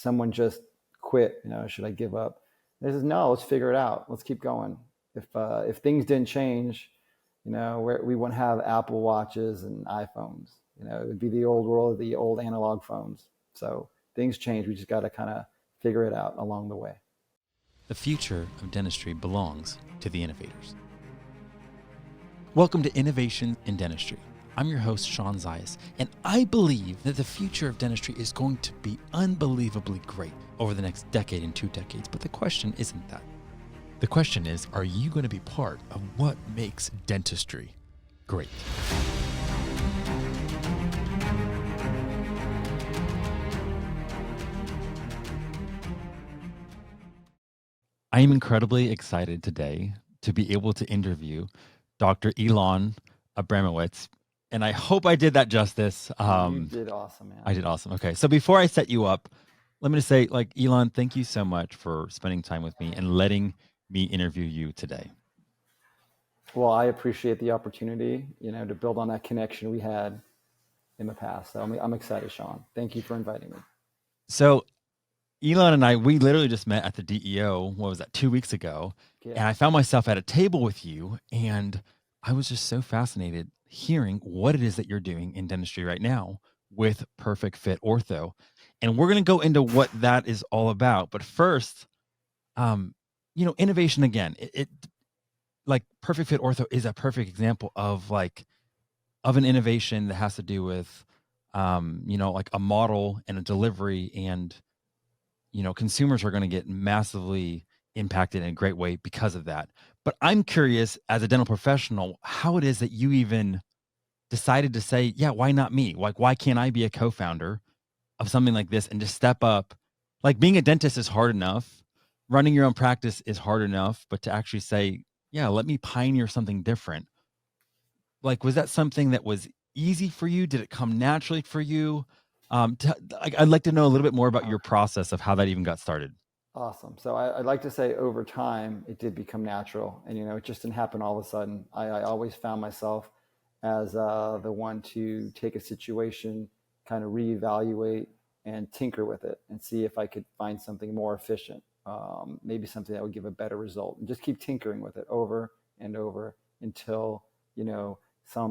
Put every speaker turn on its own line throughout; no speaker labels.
someone just quit, should I give up? They says, no, let's figure it out. Let's keep going. If things didn't change, we wouldn't have Apple Watches and iPhones. It would be the old world, the old analog phones. So things change. We just got to kind of figure it out along the way.
The future of dentistry belongs to the innovators. Welcome to Innovation in Dentistry. I'm your host, Shawn Zajas, and I believe that the future of dentistry is going to be unbelievably great over the next decade and 2 decades. But the question isn't that.
The question is, are you going to be part of what makes dentistry great?
I am incredibly excited today to be able to interview Dr. Ilan Abramowitz. And I hope I did that justice.
You did awesome, man.
I did awesome. Okay. So before I set you up, let me just say, Ilan, thank you so much for spending time with me and letting me interview you today.
Well, I appreciate the opportunity, to build on that connection we had in the past. So I'm excited, Shawn. Thank you for inviting me.
So Ilan and I, we literally just met at the DEO, 2 weeks ago? Yeah. And I found myself at a table with you, and I was just so fascinated hearing what it is that you're doing in dentistry right now with Perfect Fit Ortho. And we're going to go into what that is all about. But first, innovation again, it like Perfect Fit Ortho is a perfect example of an innovation that has to do with, like a model and a delivery, and, consumers are going to get massively impacted in a great way because of that. But I'm curious, as a dental professional, how it is that you even decided to say, yeah, why not me? Why can't I be a co-founder of something like this and just step up? Being a dentist is hard enough. Running your own practice is hard enough, but to actually say, yeah, let me pioneer something different. Was that something that was easy for you? Did it come naturally for you? I'd like to know a little bit more about your process of how that even got started.
Awesome. So I'd like to say over time, it did become natural, and, it just didn't happen all of a sudden. I always found myself as the one to take a situation, kind of reevaluate and tinker with it and see if I could find something more efficient, maybe something that would give a better result, and just keep tinkering with it over and over until,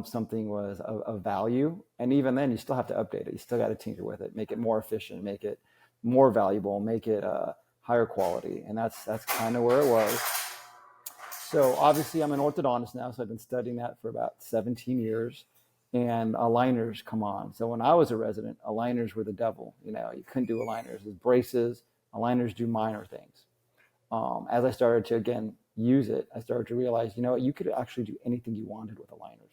something was of value. And even then, you still have to update it. You still got to tinker with it, make it more efficient, make it more valuable, make it higher quality. And that's kind of where it was. So obviously I'm an orthodontist now, so I've been studying that for about 17 years, and aligners come on. So when I was a resident, aligners were the devil. You couldn't do aligners. There's braces. Aligners do minor things. As I started to, again, use it, I started to realize, you could actually do anything you wanted with aligners.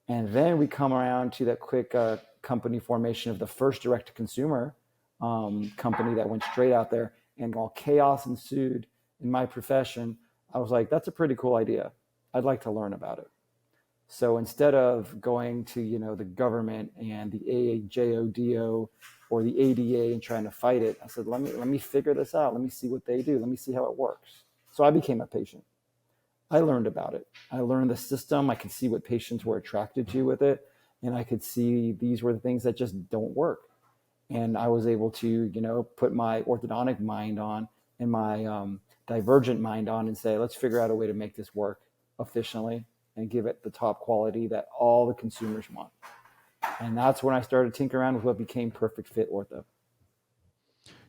And then we come around to that quick company formation of the first direct-to-consumer company that went straight out there, and while chaos ensued in my profession, I was like, that's a pretty cool idea. I'd like to learn about it. So instead of going to, the government and the AJODO or the ADA and trying to fight it, I said, let me figure this out. Let me see what they do. Let me see how it works. So I became a patient. I learned about it. I learned the system. I could see what patients were attracted to with it. And I could see these were the things that just don't work. And I was able to, put my orthodontic mind on and my divergent mind on and say, let's figure out a way to make this work efficiently and give it the top quality that all the consumers want. And that's when I started tinkering around with what became Perfect Fit Ortho.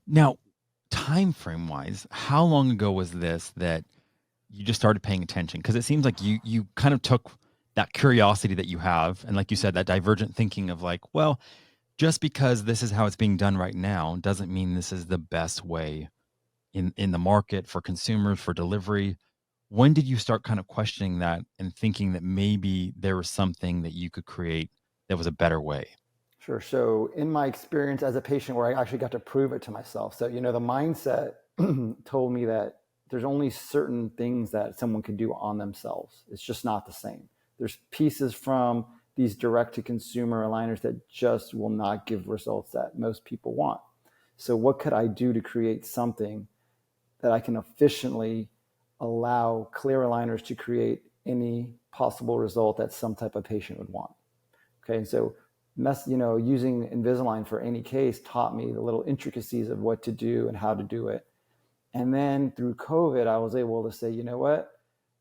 Now, time frame wise, how long ago was this that you just started paying attention? Because it seems like you kind of took that curiosity that you have, and like you said, that divergent thinking of just because this is how it's being done right now doesn't mean this is the best way in the market for consumers, for delivery. When did you start kind of questioning that and thinking that maybe there was something that you could create that was a better way?
Sure. So in my experience as a patient, where I actually got to prove it to myself. So, the mindset told me that there's only certain things that someone can do on themselves. It's just not the same. There's pieces from these direct-to-consumer aligners that just will not give results that most people want. So what could I do to create something that I can efficiently allow clear aligners to create any possible result that some type of patient would want? Okay, and so using Invisalign for any case taught me the little intricacies of what to do and how to do it. And then through COVID, I was able to say, you know what?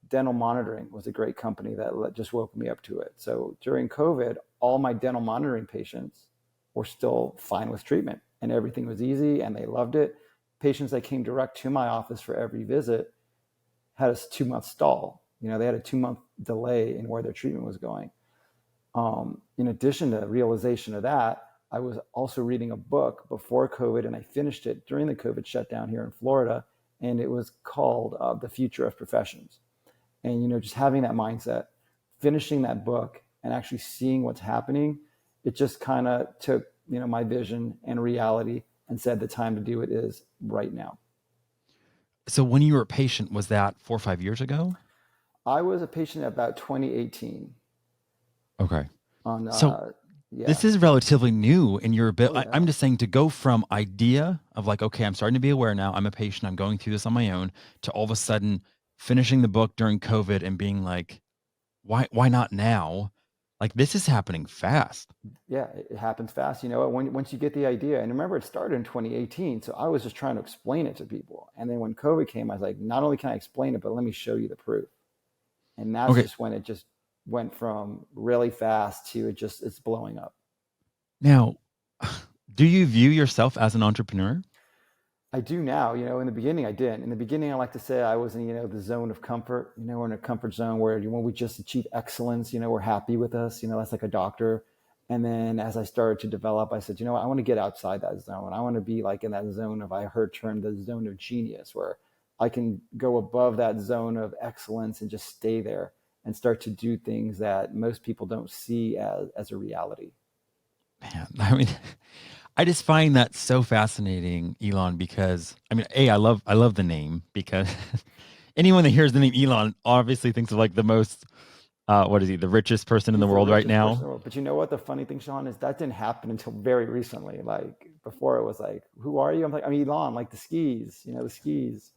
Dental Monitoring was a great company that just woke me up to it. So during COVID, all my dental monitoring patients were still fine with treatment and everything was easy and they loved it. Patients that came direct to my office for every visit had a 2-month stall. They had a 2-month delay in where their treatment was going. In addition to the realization of that, I was also reading a book before COVID, and I finished it during the COVID shutdown here in Florida, and it was called The Future of Professions. And, just having that mindset, finishing that book and actually seeing what's happening, it just kind of took, my vision and reality and said the time to do it is right now.
So when you were a patient, was that 4 or 5 years ago?
I was a patient about 2018.
Okay.
Yeah.
This is relatively new in your ability.
Oh, yeah.
I'm just saying, to go from idea of like, okay, I'm starting to be aware now, I'm a patient, I'm going through this on my own, to all of a sudden finishing the book during COVID and being like, why not now? Like, this is happening fast.
Yeah, it happens fast. Once you get the idea, and remember, it started in 2018. So I was just trying to explain it to people. And then when COVID came, I was like, not only can I explain it, but let me show you the proof. And that's
Okay.
just when it just went from really fast to it's blowing up.
Now, do you view yourself as an entrepreneur?
I do now. In the beginning, I didn't. In the beginning, I like to say I was in, the zone of comfort. We're in a comfort zone where when we just achieve excellence, we're happy with us. That's like a doctor. And then as I started to develop, I said, I want to get outside that zone. I want to be like in that zone of, I heard termed the zone of genius, where I can go above that zone of excellence and just stay there and start to do things that most people don't see as a reality.
Man, I mean, I just find that so fascinating, Ilan, because I love the name, because anyone that hears the name Ilan obviously thinks of like the most, what is he, the richest person in the world right now?
But you know what? The funny thing, Shawn, is that didn't happen until very recently. Like before it was like, who are you? I'm Ilan, like the skis, the skis.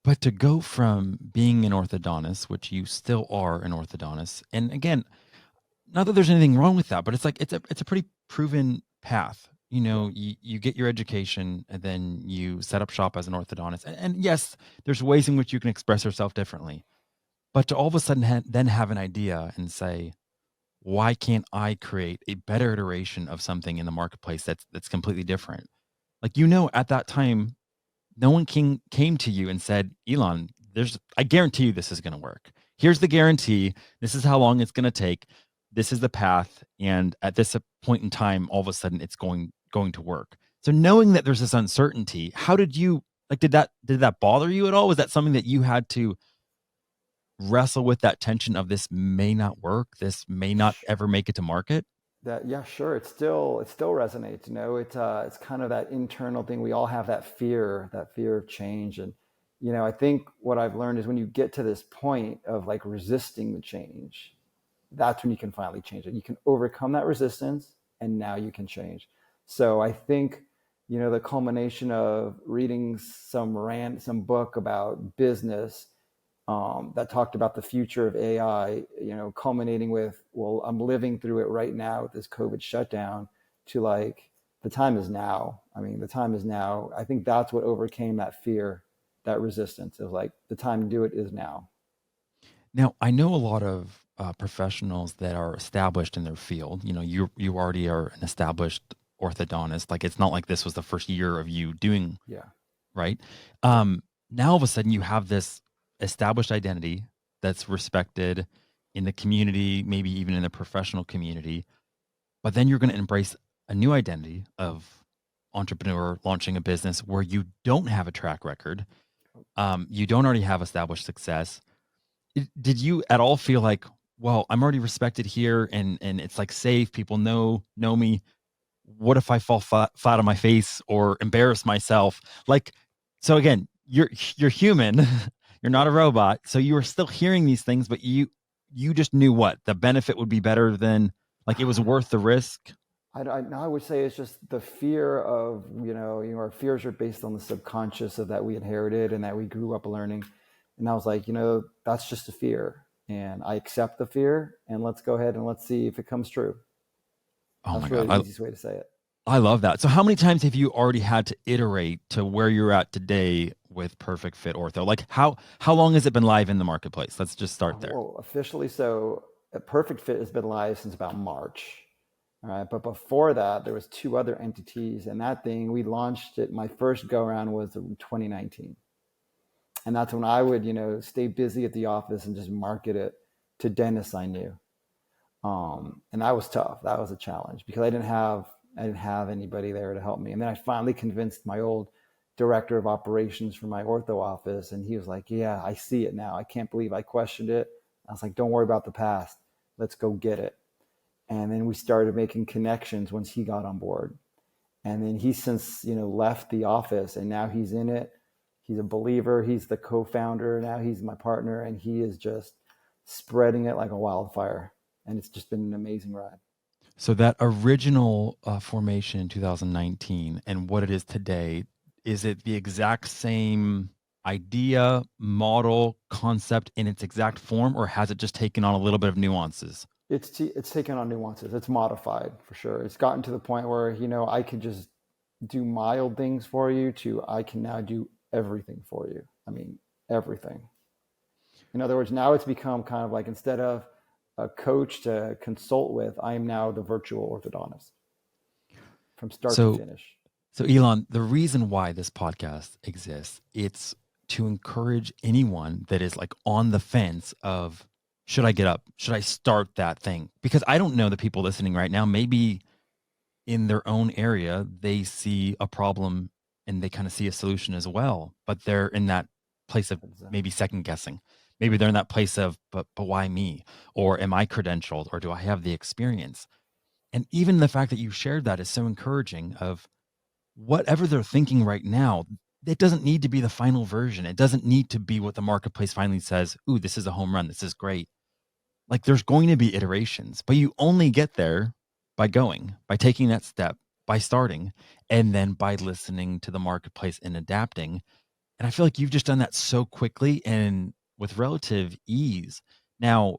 But to go from being an orthodontist, which you still are an orthodontist, and again, not that there's anything wrong with that, but it's like it's a pretty proven path. You get your education and then you set up shop as an orthodontist. And yes, there's ways in which you can express yourself differently. But to all of a sudden then have an idea and say, why can't I create a better iteration of something in the marketplace that's completely different? Like, at that time, no one came to you and said, Ilan, I guarantee you this is going to work. Here's the guarantee. This is how long it's going to take. This is the path. And at this point in time, all of a sudden it's going to work. So knowing that there's this uncertainty, how did you, like, did that bother you at all? Was that something that you had to wrestle with, that tension of this may not work, this may not ever make it to market?
Yeah, sure. It still resonates. It's kind of that internal thing. We all have that fear of change. And, I think what I've learned is when you get to this point of like resisting the change, that's when you can finally change it. You can overcome that resistance and now you can change. So I think, the culmination of reading some book about business that talked about the future of AI, culminating with, well, I'm living through it right now with this COVID shutdown, to like, the time is now. The time is now. I think that's what overcame that fear, that resistance. It was like, the time to do it is now.
Now, I know a lot of professionals that are established in their field. You already are an established orthodontist. Like, it's not like this was the first year of you doing,
Yeah.
right? Now all of a sudden you have this established identity that's respected in the community, maybe even in the professional community, but then you're going to embrace a new identity of entrepreneur launching a business where you don't have a track record. You don't already have established success. Did you at all feel like, well, I'm already respected here and it's like safe, people know me. What if I fall flat on my face or embarrass myself? Like, so again, you're human, you're not a robot. So you were still hearing these things, but you just knew what the benefit would be better than, like, it was worth the risk.
I would say it's just the fear of, our fears are based on the subconscious of that we inherited and that we grew up learning. And I was like, that's just a fear. and I accept the fear, and let's go ahead and let's see if it comes true.
Oh
That's
my
really
God.
the easiest way to say it.
I love that. So how many times have you already had to iterate to where you're at today with Perfect Fit Ortho? Like how long has it been live in the marketplace? Let's just start there.
Well, officially, so Perfect Fit has been live since about March. All right. But before that, there was 2 other entities, and that thing, we launched it. My first go around was in 2019. And that's when I would, stay busy at the office and just market it to dentists I knew. And that was tough. That was a challenge because I didn't have anybody there to help me. And then I finally convinced my old director of operations for my ortho office. And he was like, yeah, I see it now. I can't believe I questioned it. I was like, don't worry about the past. Let's go get it. And then we started making connections once he got on board. And then he's since, left the office, and now he's in it. He's a believer. He's the co-founder. Now he's my partner, and he is just spreading it like a wildfire. And it's just been an amazing ride.
So that original formation in 2019 and what it is today, is it the exact same idea, model, concept in its exact form, or has it just taken on a little bit of nuances?
It's taken on nuances. It's modified for sure. It's gotten to the point where, I could just do mild things for you to I can now do everything for you. I mean, everything. In other words, now it's become kind of like, instead of a coach to consult with, I am now the virtual orthodontist from start to finish.
So Ilan, the reason why this podcast exists, it's to encourage anyone that is like on the fence of, should I get up? Should I start that thing? Because I don't know the people listening right now, maybe in their own area, they see a problem and they kind of see a solution as well, but they're in that place of maybe second guessing. Maybe they're in that place of, but why me? Or am I credentialed? Or do I have the experience? And even the fact that you shared that is so encouraging of whatever they're thinking right now. It doesn't need to be the final version. It doesn't need to be what the marketplace finally says, ooh, this is a home run. This is great. Like there's going to be iterations, but you only get there by taking that step, by starting, and then by listening to the marketplace and adapting. And I feel like you've just done that so quickly and with relative ease. Now,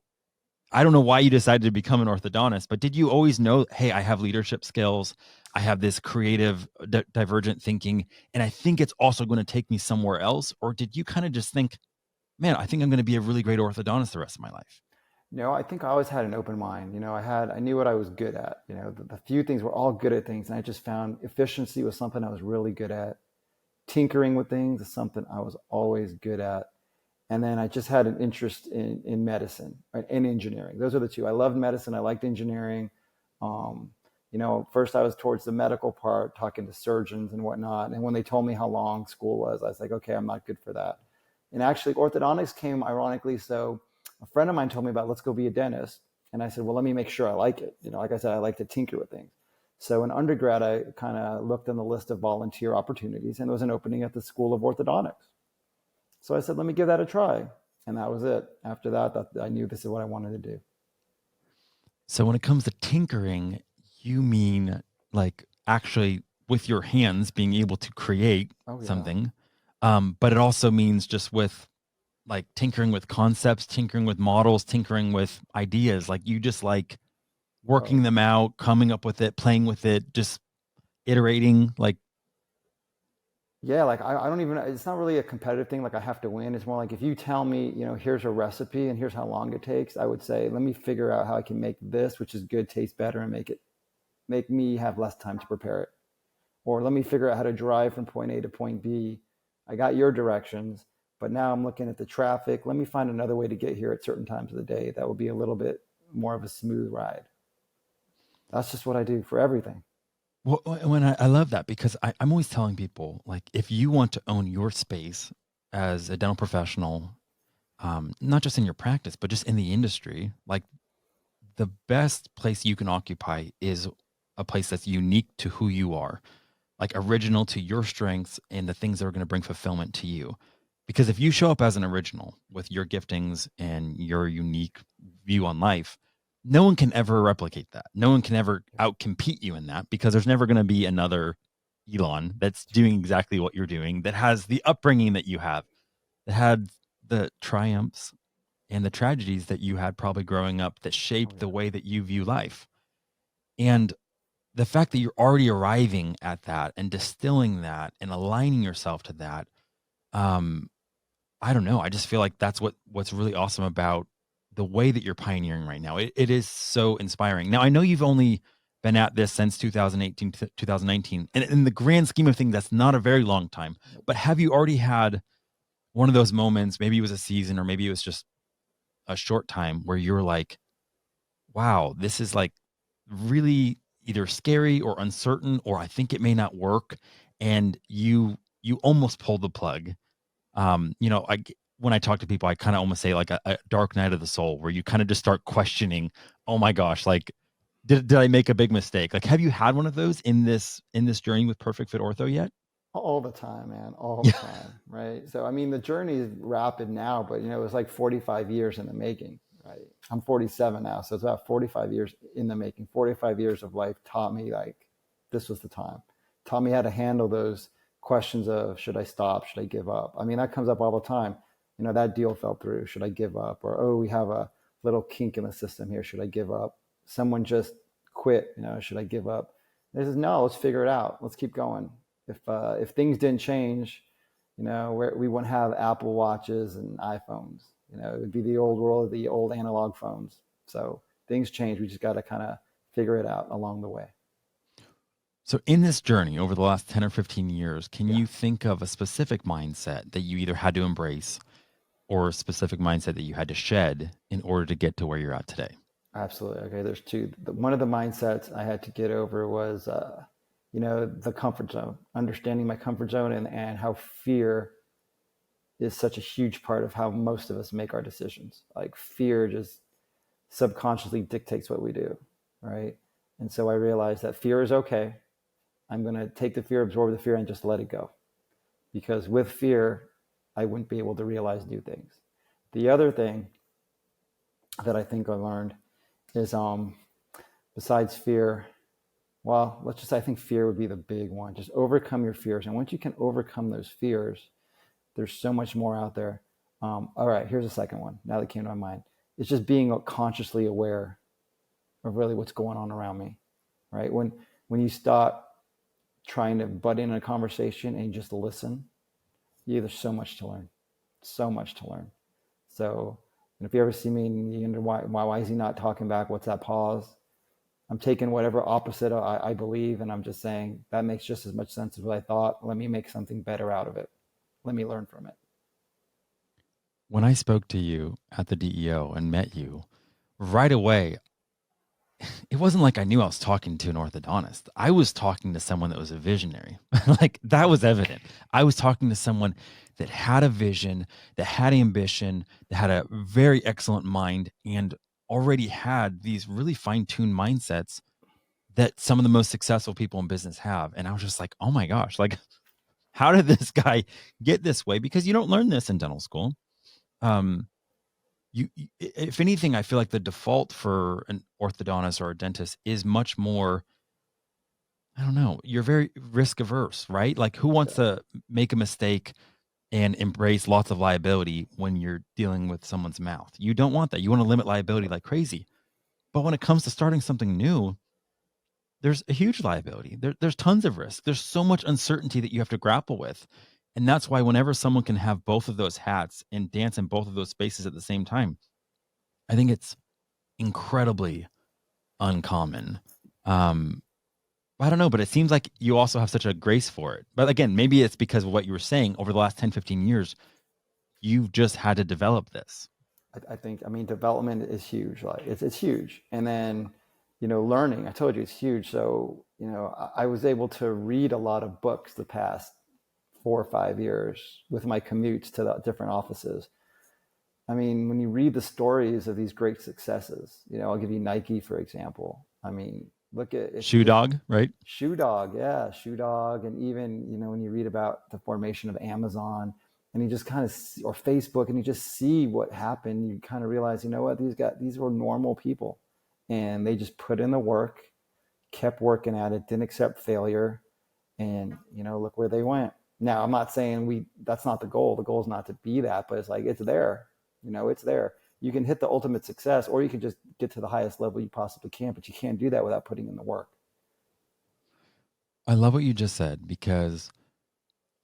I don't know why you decided to become an orthodontist, but did you always know, hey, I have leadership skills, I have this creative, divergent thinking, and I think it's also going to take me somewhere else? Or did you kind of just think, man, I think I'm going to be a really great orthodontist the rest of my life?
No, I think I always had an open mind. I knew what I was good at. The few things were all good at things, and I just found efficiency was something I was really good at. Tinkering with things is something I was always good at. And then I just had an interest in medicine, right, and engineering. Those are the two. I loved medicine. I liked engineering. First I was towards the medical part, talking to surgeons and whatnot. And when they told me how long school was, I was like, okay, I'm not good for that. And actually orthodontics came ironically. So a friend of mine told me about, let's go be a dentist. And I said, well, let me make sure I like it. Like I said, I like to tinker with things. So in undergrad, I kind of looked on the list of volunteer opportunities, and there was an opening at the School of Orthodontics. So I said, let me give that a try. And that was it. After that, I knew this is what I wanted to do.
So when it comes to tinkering, you mean like actually with your hands being able to create something. But it also means just with like tinkering with concepts, tinkering with models, tinkering with ideas. Like you just like working them out, coming up with it, playing with it, just iterating. Like,
yeah, like I don't even, it's not really a competitive thing. Like I have to win. It's more like, if you tell me, here's a recipe and here's how long it takes, I would say, let me figure out how I can make this, which is good, taste better, and make me have less time to prepare it. Or let me figure out how to drive from point A to point B. I got your directions, but now I'm looking at the traffic. Let me find another way to get here at certain times of the day that will be a little bit more of a smooth ride. That's just what I do for everything.
Well, when I love that, because I'm always telling people, like, if you want to own your space as a dental professional, not just in your practice, but just in the industry, like the best place you can occupy is a place that's unique to who you are, like original to your strengths and the things that are going to bring fulfillment to you. Because if you show up as an original with your giftings and your unique view on life, no one can ever replicate that. No one can ever outcompete you in that, because there's never going to be another Ilan that's doing exactly what you're doing, that has the upbringing that you have, that had the triumphs and the tragedies that you had probably growing up that shaped the way that you view life. And the fact that you're already arriving at that and distilling that and aligning yourself to that, um, I don't know. I just feel like that's what's really awesome about the way that you're pioneering right now. It is so inspiring. Now, I know you've only been at this since 2018 to 2019, and in the grand scheme of things, that's not a very long time. But have you already had one of those moments? Maybe it was a season, or maybe it was just a short time where you were like, "Wow, this is like really either scary or uncertain, or I think it may not work," and you almost pulled the plug. When I talk to people, I kind of almost say like a dark night of the soul, where you kind of just start questioning, oh my gosh, like did I make a big mistake? Like, have you had one of those in this journey with Perfect Fit Ortho yet?
All the time, man, all the
Yeah.
time, right? So, I mean, the journey is rapid now, but it was like 45 years in the making, right? I'm 47 now, so it's about 45 years in the making. 45 years of life taught me like this was the time. Taught me how to handle those questions of should I stop, should I give up? I mean, that comes up all the time. That deal fell through. Should I give up? Or, oh, we have a little kink in the system here. Should I give up? Someone just quit. Should I give up? This is no. Let's figure it out. Let's keep going. If things didn't change, we wouldn't have Apple Watches and iPhones. It would be the old world, the old analog phones. So things change. We just got to kind of figure it out along the way.
So in this journey over the last 10 or 15 years, can
Yeah.
you think of a specific mindset that you either had to embrace or a specific mindset that you had to shed in order to get to where you're at today?
Absolutely. Okay. There's two. One of the mindsets I had to get over was, the comfort zone, understanding my comfort zone and how fear is such a huge part of how most of us make our decisions. Like fear just subconsciously dictates what we do. Right. And so I realized that fear is okay. I'm going to take the fear, absorb the fear, and just let it go. Because with fear, I wouldn't be able to realize new things. The other thing that I think I learned is besides fear, well, let's just say I think fear would be the big one. Just overcome your fears. And once you can overcome those fears, there's so much more out there. All right, here's the second one. Now that came to my mind. It's just being consciously aware of really what's going on around me, right? When you stop trying to butt in a conversation and just listen, there's so much to learn. So much to learn. So if you ever see me and you wonder why is he not talking back? What's that pause? I'm taking whatever opposite I believe, and I'm just saying that makes just as much sense as what I thought. Let me make something better out of it. Let me learn from it.
When I spoke to you at the DEO and met you, right away, it wasn't like I knew I was talking to an orthodontist. I was talking to someone that was a visionary. Like that was evident. I was talking to someone that had a vision, that had ambition, that had a very excellent mind, and already had these really fine-tuned mindsets that some of the most successful people in business have. And I was just like, oh my gosh, like how did this guy get this way? Because you don't learn this in dental school. If anything, I feel like the default for an orthodontist or a dentist is much more, I don't know, you're very risk averse, right? Like who wants to make a mistake and embrace lots of liability when you're dealing with someone's mouth? You don't want that. You want to limit liability like crazy. But when it comes to starting something new, there's a huge liability. There's tons of risk. There's so much uncertainty that you have to grapple with. And that's why whenever someone can have both of those hats and dance in both of those spaces at the same time, I think it's incredibly uncommon. I don't know, but it seems like you also have such a grace for it. But again, maybe it's because of what you were saying over the last 10, 15 years, you've just had to develop this.
I think, development is huge. Like it's huge. And then, learning, I told you it's huge. So, I was able to read a lot of books the past 4 or 5 years with my commutes to the different offices. When you read the stories of these great successes, I'll give you Nike, for example. Look at
Shoe Dog, right?
Shoe Dog, yeah, Shoe Dog. And even, when you read about the formation of Amazon and you just kind of, or Facebook, and you just see what happened, you kind of realize, what, these were normal people and they just put in the work, kept working at it, didn't accept failure. And, look where they went. Now, I'm not saying that's not the goal. The goal is not to be that, but it's like, it's there, it's there. You can hit the ultimate success, or you can just get to the highest level you possibly can, but you can't do that without putting in the work.
I love what you just said, because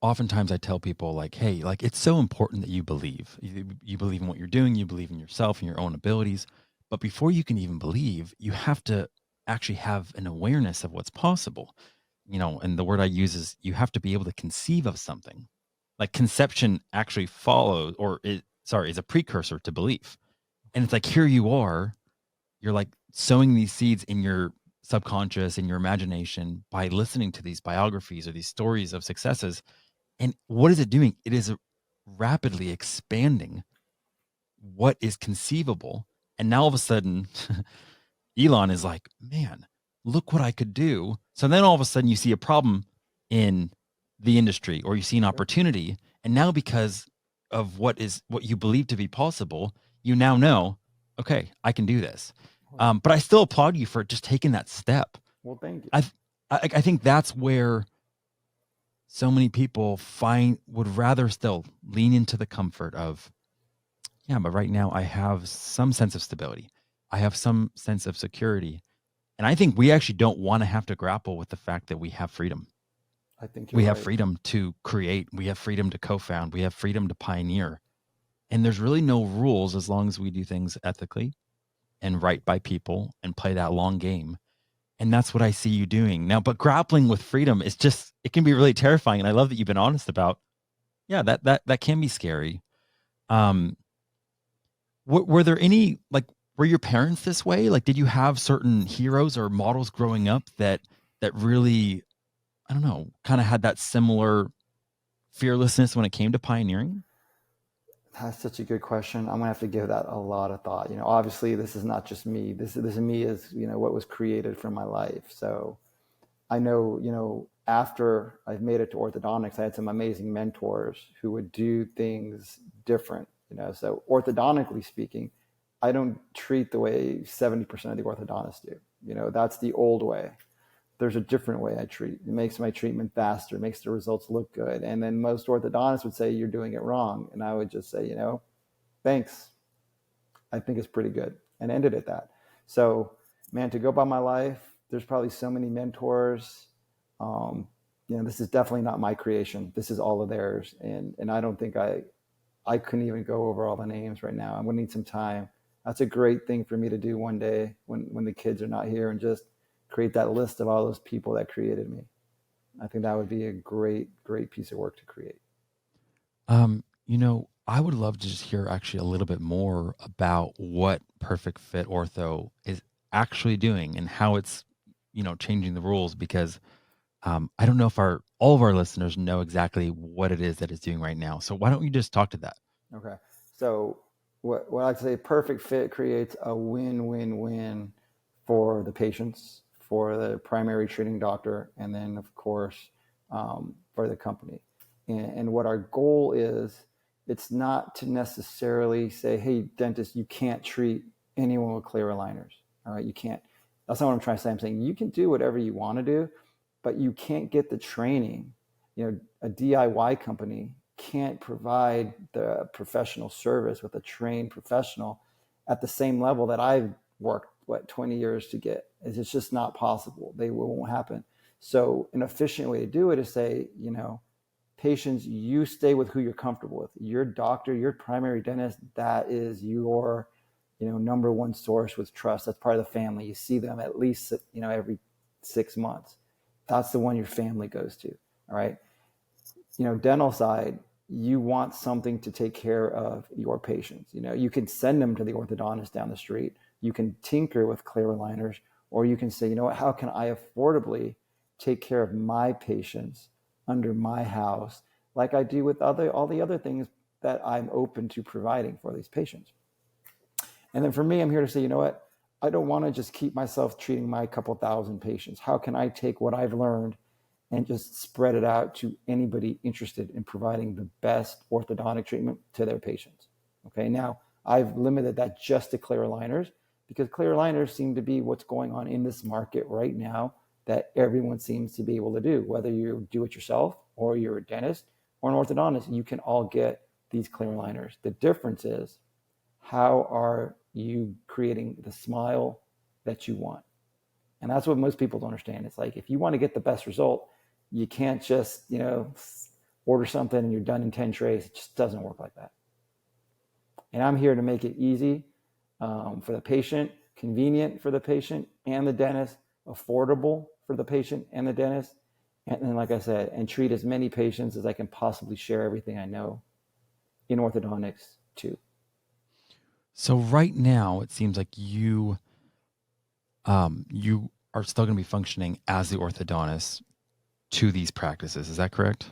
oftentimes I tell people like, hey, like it's so important that you believe. You believe in what you're doing, you believe in yourself and your own abilities. But before you can even believe, you have to actually have an awareness of what's possible. And the word I use is you have to be able to conceive of something. Like conception actually follows, is a precursor to belief. And it's like, here you are, you're like sowing these seeds in your subconscious, in your imagination, by listening to these biographies or these stories of successes. And what is it doing? It is rapidly expanding what is conceivable. And now all of a sudden, Elon is like, man, look what I could do. So then all of a sudden you see a problem in the industry, or you see an opportunity. And now because of what you believe to be possible, you now know, okay, I can do this. But I still applaud you for just taking that step.
Well, thank you.
I think that's where so many people would rather still lean into the comfort of, yeah, but right now I have some sense of stability. I have some sense of security. And I think we actually don't want to have to grapple with the fact that we have freedom.
I think
We
you're
have
right.
freedom to create. We have freedom to co-found. We have freedom to pioneer. And there's really no rules as long as we do things ethically and right by people and play that long game. And that's what I see you doing now. But grappling with freedom is just, it can be really terrifying. And I love that you've been honest about, yeah, that can be scary. Were there any, like, were your parents this way? Like, did you have certain heroes or models growing up that really, I don't know, kind of had that similar fearlessness when it came to pioneering?
That's such a good question. I'm gonna have to give that a lot of thought. Obviously this is not just me. This is me is, what was created from my life. So I know, after I've made it to orthodontics, I had some amazing mentors who would do things different. So orthodontically speaking, I don't treat the way 70% of the orthodontists do. That's the old way. There's a different way I treat. It makes my treatment faster, makes the results look good. And then most orthodontists would say, you're doing it wrong. And I would just say, thanks. I think it's pretty good, and ended at that. So, man, to go by my life, there's probably so many mentors. This is definitely not my creation. This is all of theirs. And I don't think I couldn't even go over all the names right now. I'm going to need some time. That's a great thing for me to do one day when the kids are not here, and just create that list of all those people that created me. I think that would be a great, great piece of work to create.
I would love to just hear actually a little bit more about what Perfect Fit Ortho is actually doing and how it's, changing the rules, because I don't know if all of our listeners know exactly what it is that it's doing right now. So why don't you just talk to that?
Okay. So what I like to say, Perfect Fit creates a win-win-win for the patients, for the primary treating doctor, and then of course for the company. And what our goal is, it's not to necessarily say, hey, dentist, you can't treat anyone with clear aligners. All right, you can't. That's not what I'm trying to say. I'm saying you can do whatever you want to do, but you can't get the training. A DIY company can't provide the professional service with a trained professional at the same level that I've worked 20 years to get. It's just not possible. They won't happen. So an efficient way to do it is say, patients, you stay with who you're comfortable with. Your doctor, your primary dentist, that is your, number one source with trust. That's part of the family. You see them at least, every 6 months. That's the one your family goes to. All right. Dental side, you want something to take care of your patients. You can send them to the orthodontist down the street. You can tinker with clear aligners, or you can say, how can I affordably take care of my patients under my house, like I do with all the other things that I'm open to providing for these patients. And then for me, I'm here to say, I don't want to just keep myself treating my couple thousand patients. How can I take what I've learned and just spread it out to anybody interested in providing the best orthodontic treatment to their patients? Okay, now I've limited that just to clear aligners, because clear aligners seem to be what's going on in this market right now that everyone seems to be able to do. Whether you do it yourself or you're a dentist or an orthodontist, you can all get these clear aligners. The difference is how are you creating the smile that you want? And that's what most people don't understand. It's like, if you want to get the best result, you can't just, order something and you're done in 10 trays. It just doesn't work like that. And I'm here to make it easy for the patient, convenient for the patient and the dentist, affordable for the patient and the dentist. And then, like I said, and treat as many patients as I can possibly share everything I know in orthodontics too.
So right now, it seems like you are still going to be functioning as the orthodontist to these practices. Is that correct?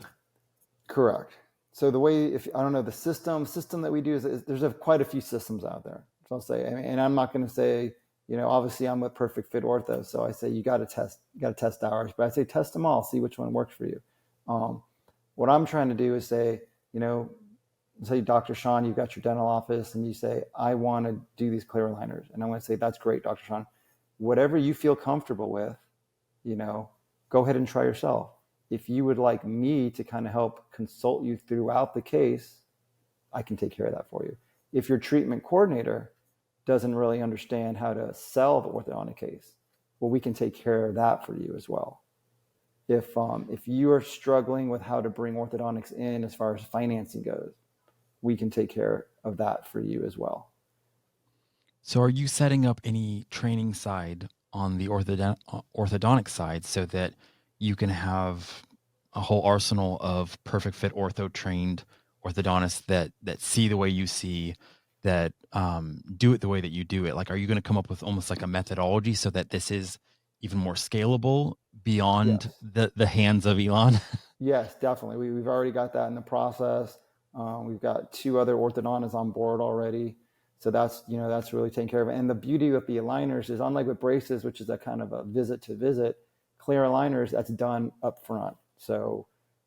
Correct. So the way, if I don't know, the system that we do is there's quite a few systems out there. So I'll say, and I'm not going to say, obviously I'm with Perfect Fit Ortho, so I say you got to test ours, but I say test them all, see which one works for you. What I'm trying to do is say, say Dr. Shawn, you've got your dental office, and you say, I want to do these clear aligners, and I want to say, that's great, Dr. Shawn. Whatever you feel comfortable with, go ahead and try yourself. If you would like me to kind of help consult you throughout the case, I can take care of that for you. If your treatment coordinator doesn't really understand how to sell the orthodontic case, well, we can take care of that for you as well. If you are struggling with how to bring orthodontics in as far as financing goes, we can take care of that for you as well.
So are you setting up any training side on the orthodontic side so that you can have a whole arsenal of Perfect Fit Ortho trained orthodontists that see the way you see, that do it the way that you do it? Like, are you going to come up with almost like a methodology so that this is even more scalable beyond the hands of Ilan?
Yes, definitely. We've already got that in the process. We've got 2 other orthodontists on board already. So that's really taken care of. And the beauty with the aligners is, unlike with braces, which is a kind of a visit to visit, clear aligners, that's done up front. So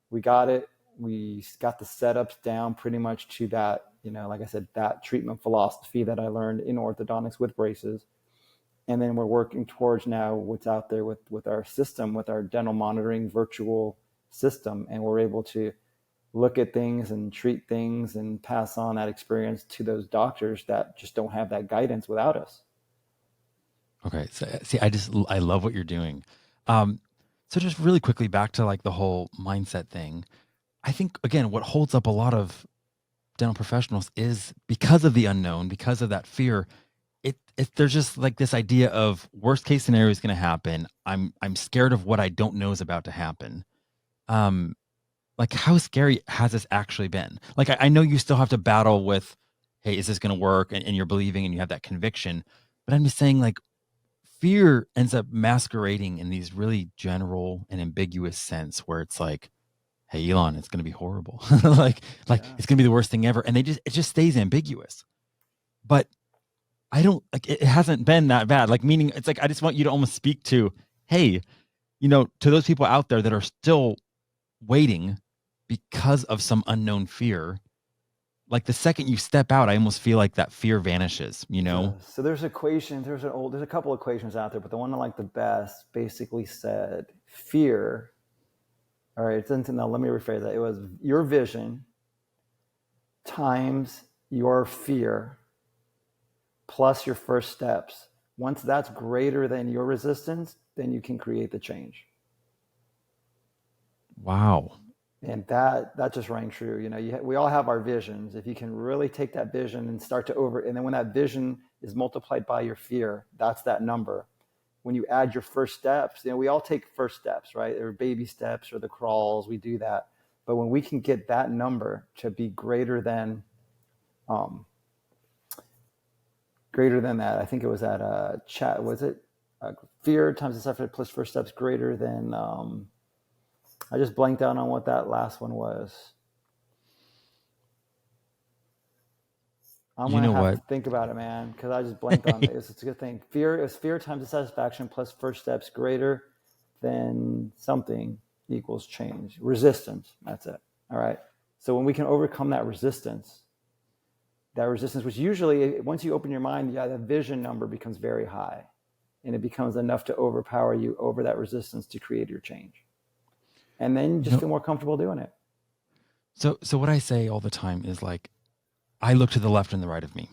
we got it. We got the setups down pretty much to that, like I said, that treatment philosophy that I learned in orthodontics with braces. And then we're working towards now what's out there with our system, with our dental monitoring virtual system. And we're able to look at things and treat things and pass on that experience to those doctors that just don't have that guidance without us.
Okay. So see, I love what you're doing. So just really quickly back to like the whole mindset thing. I think, again, what holds up a lot of dental professionals is because of the unknown, because of that fear. There's just like this idea of worst case scenario is going to happen. I'm scared of what I don't know is about to happen. Like, how scary has this actually been? Like, I know you still have to battle with, hey, is this going to work? And you're believing and you have that conviction. But I'm just saying, like, fear ends up masquerading in these really general and ambiguous sense where it's like, hey, Ilan, it's going to be horrible. like it's going to be the worst thing ever. And it just stays ambiguous. But I don't, like, it hasn't been that bad. Like, meaning it's like, I just want you to almost speak to, hey, to those people out there that are still waiting because of some unknown fear. Like, the second you step out, I almost feel like that fear vanishes,
So there's equations, there's a couple equations out there, but the one I like the best basically said fear. All right, now let me rephrase that. It was your vision times your fear plus your first steps. Once that's greater than your resistance, then you can create the change.
Wow.
And that just rang true. We all have our visions. If you can really take that vision and start to and then when that vision is multiplied by your fear, that's that number. When you add your first steps, we all take first steps, right? Or baby steps or the crawls, we do that. But when we can get that number to be greater than that, I think it was at chat, was it? Fear times the suffer plus first steps greater than, I just blanked out on what that last one was. I'm going to have to think about it, man, because I just blanked on it. It's a good thing. Fear times the satisfaction plus first steps greater than something equals change. Resistance, that's it. All right. So when we can overcome that resistance, which usually, once you open your mind, the vision number becomes very high, and it becomes enough to overpower you over that resistance to create your change. And then you just feel more comfortable doing it.
So what I say all the time is, like, I look to the left and the right of me,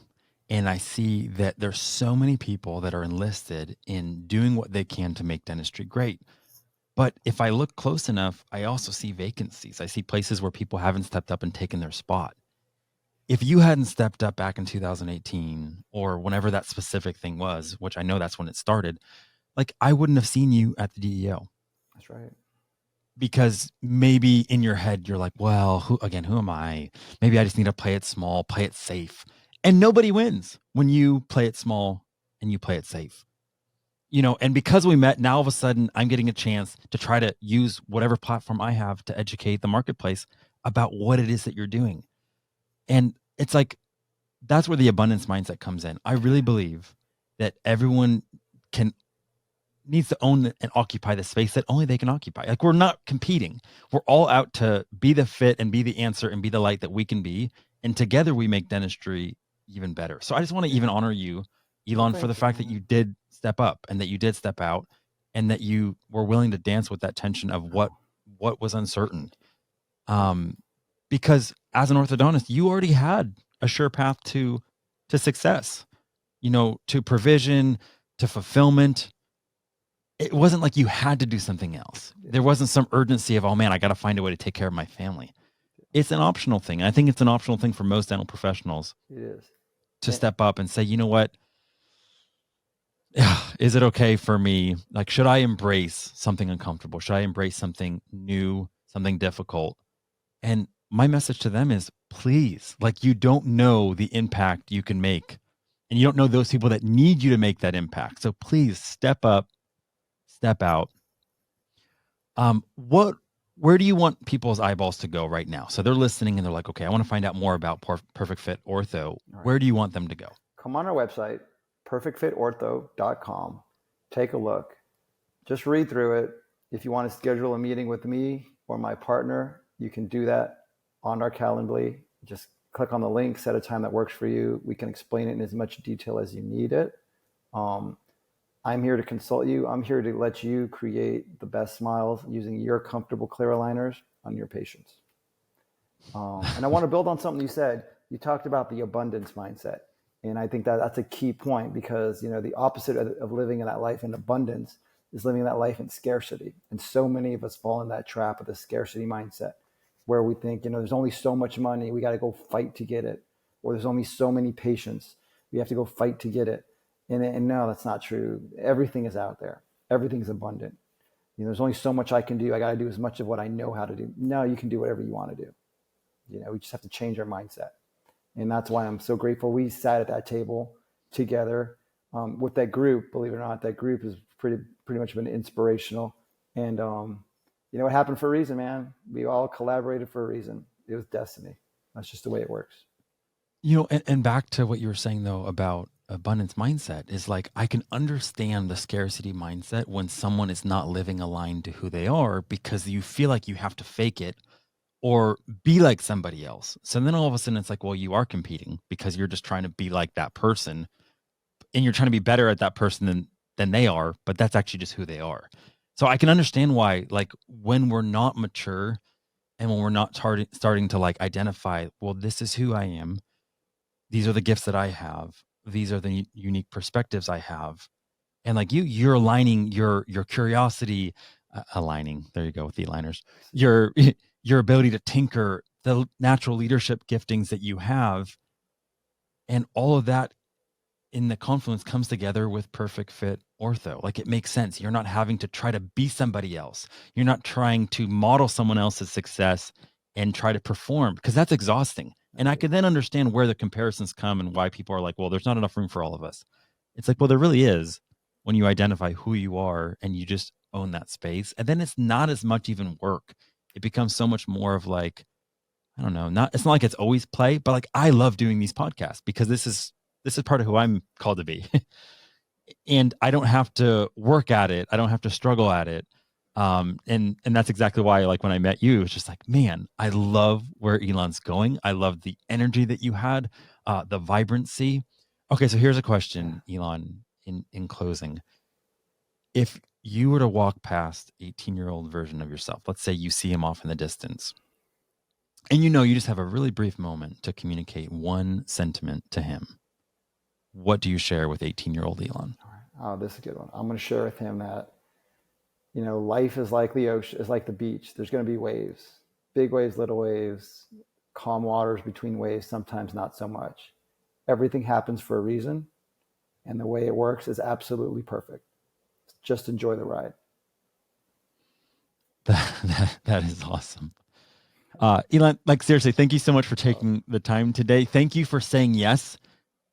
And I see that there's so many people that are enlisted in doing what they can to make dentistry great. But if I look close enough, I also see vacancies. I see places where people haven't stepped up and taken their spot. If you hadn't stepped up back in 2018 or whenever that specific thing was, which I know that's when it started, like I wouldn't have seen you at the DEO.
That's right.
Because maybe in your head, you're like, well, who am I? Maybe I just need to play it small, play it safe. And nobody wins when you play it small and you play it safe. And because we met, now all of a sudden I'm getting a chance to try to use whatever platform I have to educate the marketplace about what it is that you're doing. And it's like, that's where the abundance mindset comes in. I really believe that everyone needs to own and occupy the space that only they can occupy. Like, we're not competing. We're all out to be the fit and be the answer and be the light that we can be. And together we make dentistry even better. So I just want to even honor you, Ilan, for the fact that you did step up and that you did step out and that you were willing to dance with that tension of what was uncertain. Because as an orthodontist, you already had a sure path to success, to provision, to fulfillment. It wasn't like you had to do something else. There wasn't some urgency of, oh man, I got to find a way to take care of my family. It's an optional thing. I think it's an optional thing for most dental professionals.
It is.
To step up and say, you know what? Is it okay for me? Like, should I embrace something uncomfortable? Should I embrace something new, something difficult? And my message to them is, please, like, you don't know the impact you can make. And you don't know those people that need you to make that impact. So please step up, step out. Where do you want people's eyeballs to go right now? So they're listening and they're like, okay, I want to find out more about Perfect Fit Ortho. Right. Where do you want them to go?
Come on our website, perfectfitortho.com. Take a look. Just read through it. If you want to schedule a meeting with me or my partner, you can do that on our Calendly. Just click on the link, set a time that works for you. We can explain it in as much detail as you need it. I'm here to consult you. I'm here to let you create the best smiles using your comfortable clear aligners on your patients. And I want to build on something you said. You talked about the abundance mindset. And I think that's a key point because, the opposite of living in that life in abundance is living that life in scarcity. And so many of us fall in that trap of the scarcity mindset where we think, there's only so much money. We got to go fight to get it. Or there's only so many patients. We have to go fight to get it. And no, that's not true. Everything is out there. Everything's abundant. There's only so much I can do. I got to do as much of what I know how to do. No, you can do whatever you want to do. We just have to change our mindset. And that's why I'm so grateful we sat at that table together with that group. Believe it or not, that group has pretty much been inspirational. And, it happened for a reason, man. We all collaborated for a reason. It was destiny. That's just the way it works.
And back to what you were saying, though, about abundance mindset is like, I can understand the scarcity mindset when someone is not living aligned to who they are because you feel like you have to fake it or be like somebody else. So then all of a sudden it's like, well, you are competing because you're just trying to be like that person and you're trying to be better at that person than they are, but that's actually just who they are. So I can understand why, like, when we're not mature and when we're not starting to like identify, well, this is who I am. These are the gifts that I have. These are the unique perspectives I have. And like you're aligning your curiosity, aligning, there you go with the aligners, your ability to tinker, the natural leadership giftings that you have. And all of that in the confluence comes together with Perfect Fit Ortho. Like, it makes sense. You're not having to try to be somebody else. You're not trying to model someone else's success and try to perform because that's exhausting. And I could then understand where the comparisons come and why people are like, well, there's not enough room for all of us. It's like, well, there really is when you identify who you are and you just own that space. And then it's not as much even work. It becomes so much more of like, I don't know, it's not like it's always play, but like, I love doing these podcasts because this is part of who I'm called to be. And I don't have to work at it. I don't have to struggle at it. And that's exactly why, like, when I met you, it's just like, man, I love where Ilan's going. I love the energy that you had, the vibrancy. Okay. So here's a question, Ilan, in closing. If you were to walk past 18-year-old version of yourself, let's say you see him off in the distance and you just have a really brief moment to communicate one sentiment to him, what do you share with 18-year-old Ilan?
Oh, this is a good one. I'm going to share with him that, life is like the ocean, is like the beach. There's going to be waves, big waves, little waves, calm waters between waves, sometimes not so much. Everything happens for a reason, and the way it works is absolutely perfect. Just enjoy the ride.
That is awesome. Ilan, seriously, thank you so much for taking the time today. Thank you for saying yes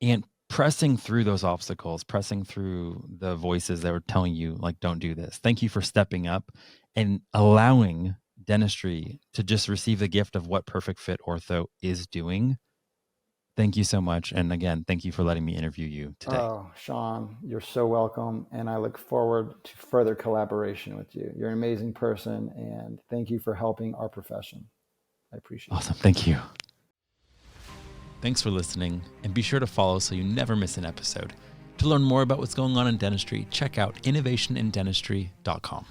and pressing through those obstacles, pressing through the voices that were telling you, don't do this. Thank you for stepping up and allowing dentistry to just receive the gift of what Perfect Fit Ortho is doing. Thank you so much. And again, thank you for letting me interview you today.
Oh, Shawn, you're so welcome. And I look forward to further collaboration with you. You're an amazing person. And thank you for helping our profession. I appreciate it.
Awesome. Thank you. Thanks for listening. And be sure to follow so you never miss an episode. To learn more about what's going on in dentistry, check out innovationindentistry.com.